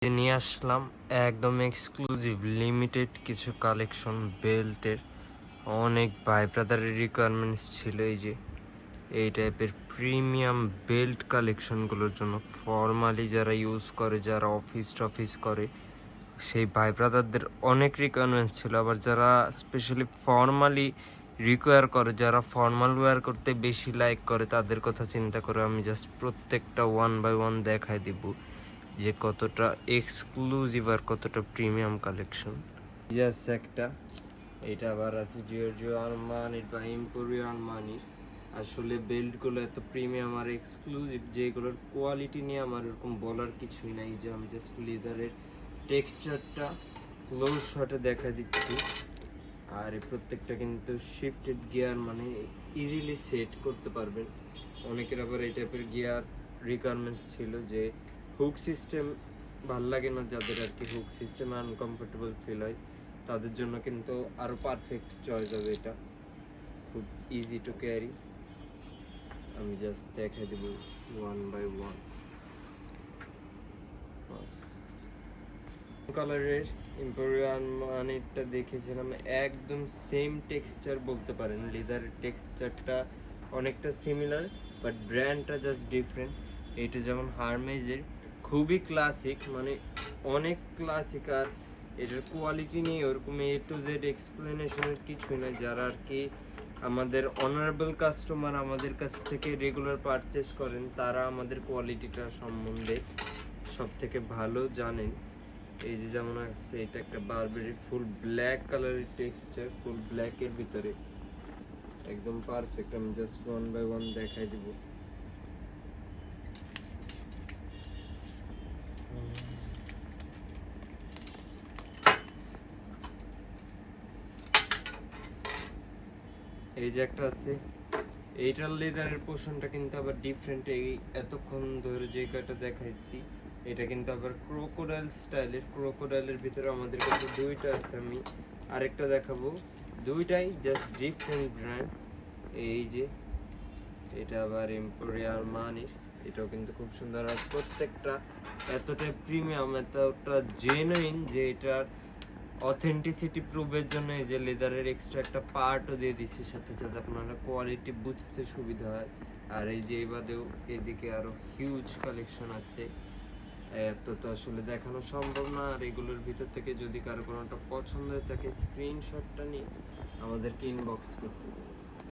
নিয়ে আসলাম একদম exclusive limited কিছু কালেকশন বেল্টের। অনেক ভাই ব্রাদারের রিকোয়ারমেন্টস ছিল এই টাইপের প্রিমিয়াম বেল্ট কালেকশনগুলোর জন্য। ফর্মালি যারা ইউজ করে, যারা অফিস করে, সেই ভাই ব্রাদারদের অনেক রিকোয়ারমেন্টস ছিল। আবার যারা স্পেশালি ফর্মালি রিকোয়ার করে, যারা ফর্মাল ওয়্যার করতে বেশি লাইক করে, তাদের কথা চিন্তা করে আমি জাস্ট প্রত্যেকটা ওয়ান বাই ওয়ান দেখাই দিব যে কতটা এক্সক্লুসিভ আর কতটা প্রিমিয়াম কালেকশন। জাস্ট একটা এটা আবার আছে জিওর্জিও আরমানির বা এম্পোরিও আরমানির। আসলে বেল্টগুলো এত প্রিমিয়াম আর এক্সক্লুসিভ যেগুলোর কোয়ালিটি নিয়ে আমার এরকম বলার কিছুই নাই। যে আমি জাস্ট লেদারের টেক্সচারটা ক্লোজ শটে দেখা দিচ্ছি। আর এই প্রত্যেকটা কিন্তু শিফটেড গিয়ার, মানে ইজিলি সেট করতে পারবেন। অনেকের আবার এই টাইপের গিয়ার রিকোয়ারমেন্টস ছিল যে হুক সিস্টেম ভাল লাগে না, যাদের আর কি হুক সিস্টেমে আনকমফোর্টেবল ফিল হয়, তাদের জন্য কিন্তু আরও পারফেক্ট চয়েস হবে। এটা খুব ইজি টু ক্যারি। আমি জাস্ট দেখাই দেব ওয়ান বাই ওয়ান। কালারের এম্পোরিও আরমানিটা দেখেছিলাম, একদম সেম টেক্সচার বলতে পারেন। লেদারের টেক্সচারটা অনেকটা সিমিলার, বাট ব্র্যান্ডটা জাস্ট ডিফারেন্ট। এটা যেমন হারমেজের, খুবই ক্লাসিক, মানে অনেক ক্লাসিক। আর এটার কোয়ালিটি নিয়ে ওরকম এ টু জেড এক্সপ্লেনেশনের কিছুই না। যারা আর কি আমাদের অনারেবল কাস্টমার, আমাদের কাছ থেকে রেগুলার পারচেস করেন, তারা আমাদের কোয়ালিটিটা সম্বন্ধে সব থেকে ভালো জানেন। এই যে যেমন আছে, এটা একটা বারবেরি ফুল ব্ল্যাক কালারের টেক্সচার, ফুল ব্ল্যাকের ভিতরে একদম পারফেক্ট। আমি জাস্ট ওয়ান বাই ওয়ান দেখাই দিব। এই যে একটা আছে, এইটার লেদারের পোর্শনটা কিন্তু আবার ডিফারেন্ট। এই এতক্ষণ ধরে যে কয়টা দেখাইছি, এটা কিন্তু আবার ক্রোকোডাইল স্টাইলের। ক্রোকোডাইলের ভিতরে আমাদের কাছে দুইটা আছে, আমি আরেকটা দেখাবো। দুইটাই জাস্ট ডিফারেন্ট ব্র্যান্ড। এই যে এটা আবার এম্পোরিও আরমানির, এটাও কিন্তু খুব সুন্দর। আর প্রত্যেকটা এতটাই প্রিমিয়াম, এতটা জেনুইন যে এটার অথেন্টিসিটি প্রুভের জন্য এই যে লেদারের এক্সট্রা একটা পার্টও দিয়ে দিচ্ছে সাথে, যাতে আপনারা কোয়ালিটি বুঝতে সুবিধা হয়। আর এই যে এই বাদেও এদিকে আরো হিউজ কালেকশন আছে, এত তো আসলে দেখানো সম্ভব না। আর এগুলোর ভিতর থেকে যদি কারো কোনোটা পছন্দ হয়ে থাকে, স্ক্রিনশটটা নিয়ে আমাদেরকে ইনবক্স করতে হবে।